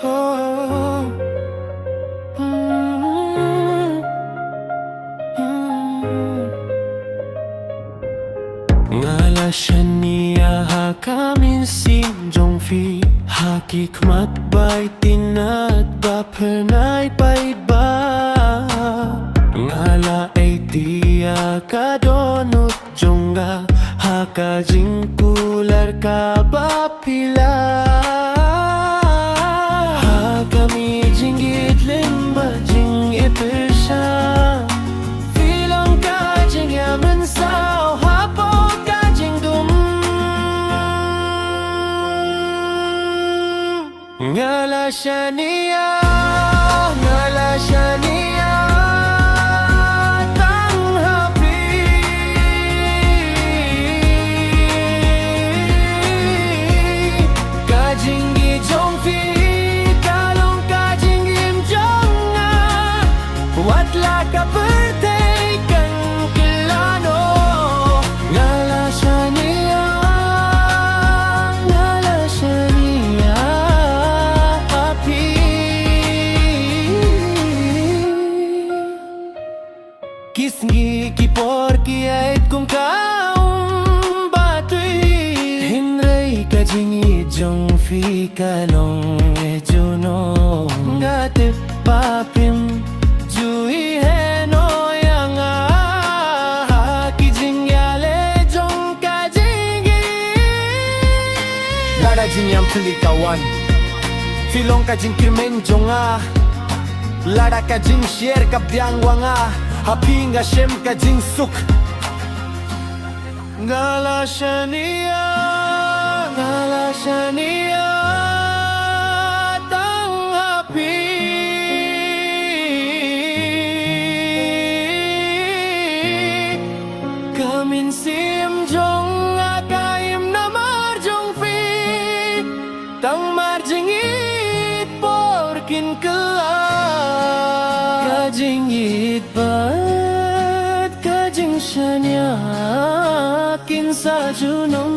Oh, mm, mm. Ngala siya niya hakamin sinjong fi Hakik matbay tinat bapernay paidba Ngala ay tiya kadonut jonga Haka jing pular ka bapila Hakami jinggit limba jing ipirsya Filong ka jing yaman sao hapo ka jing dum Ngala siya niya Watla ka birthday kan kilano Ngala siya niya happy Kisngi kipor kiait kung kaong batoy Hinray ka jingi jong fi kalong e juno Ngatip papim Jui hai no yang ki jing yale jong ka jingi Lada jing yang peli kawan Filong ka jing kyrmen jonga Lada ka jing share ka biang wanga Happy nga shem ka jing suk Ngala siya niya tang happy Kamin sim jong akaim na marjong fi Tang marjingit porkin kela Kajingit bat kajing siya niya Kinsa junong